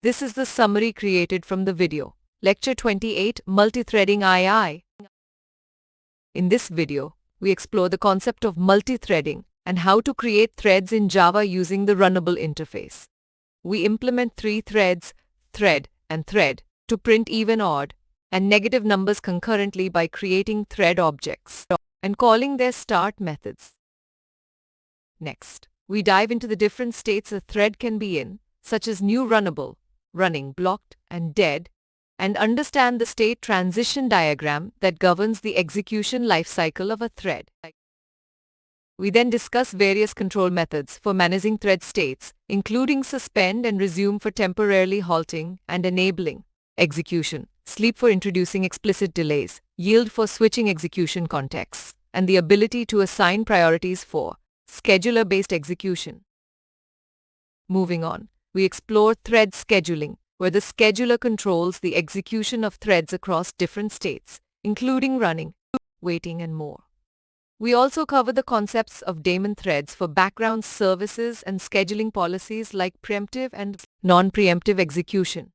This is the summary created from the video. Lecture 28, Multithreading-II. In this video, we explore the concept of multithreading and how to create threads in Java using the runnable interface. We implement three threads, thread and thread, to print even, odd, and negative numbers concurrently by creating thread objects and calling their start methods. Next, we dive into the different states a thread can be in, such as new runnable, running, blocked, and dead, and understand the state transition diagram that governs the execution lifecycle of a thread. We then discuss various control methods for managing thread states, including suspend and resume for temporarily halting and enabling execution, sleep for introducing explicit delays, yield for switching execution contexts, and the ability to assign priorities for scheduler-based execution. Moving on, we explore thread scheduling, where the scheduler controls the execution of threads across different states, including running, waiting, and more. We also cover the concepts of daemon threads for background services and scheduling policies like preemptive and non-preemptive execution.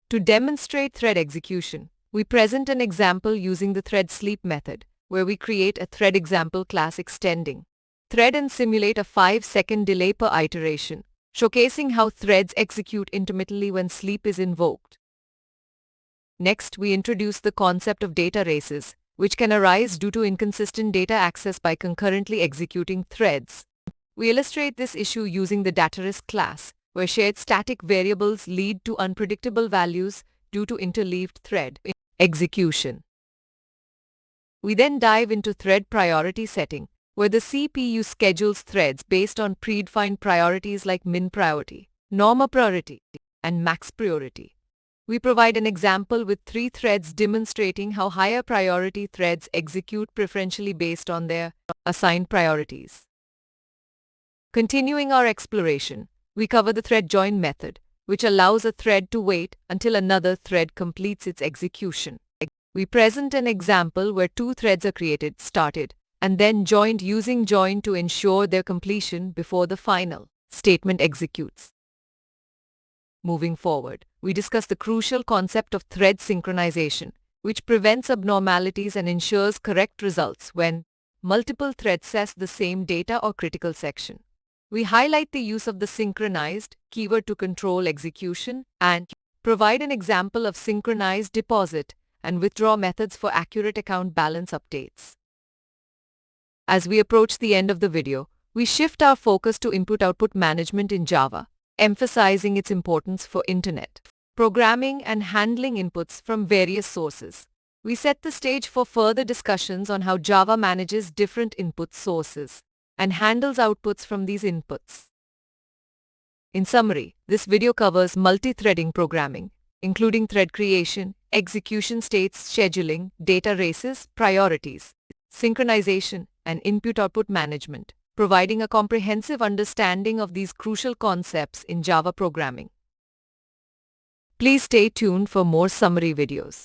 To demonstrate thread execution, we present an example using the thread sleep method, where we create a thread example class extending thread and simulate a 5-second delay per iteration, showcasing how threads execute intermittently when sleep is invoked. Next, we introduce the concept of data races, which can arise due to inconsistent data access by concurrently executing threads. We illustrate this issue using the dataRace class, where shared static variables lead to unpredictable values due to interleaved thread execution. We then dive into thread priority setting, where the CPU schedules threads based on predefined priorities like min priority, normal priority, and max priority. We provide an example with 3 threads demonstrating how higher priority threads execute preferentially based on their assigned priorities. Continuing our exploration, we cover the thread join method, which allows a thread to wait until another thread completes its execution. We present an example where 2 threads are created, started, and then joined using join to ensure their completion before the final statement executes. Moving forward, we discuss the crucial concept of thread synchronization, which prevents abnormalities and ensures correct results when multiple threads access the same data or critical section. We highlight the use of the synchronized keyword to control execution and provide an example of synchronized deposit and withdraw methods for accurate account balance updates. As we approach the end of the video, we shift our focus to input-output management in Java, emphasizing its importance for Internet programming and handling inputs from various sources. We set the stage for further discussions on how Java manages different input sources and handles outputs from these inputs. In summary, this video covers multi-threading programming, including thread creation, execution states, scheduling, data races, priorities, synchronization, and input-output management, providing a comprehensive understanding of these crucial concepts in Java programming. Please stay tuned for more summary videos.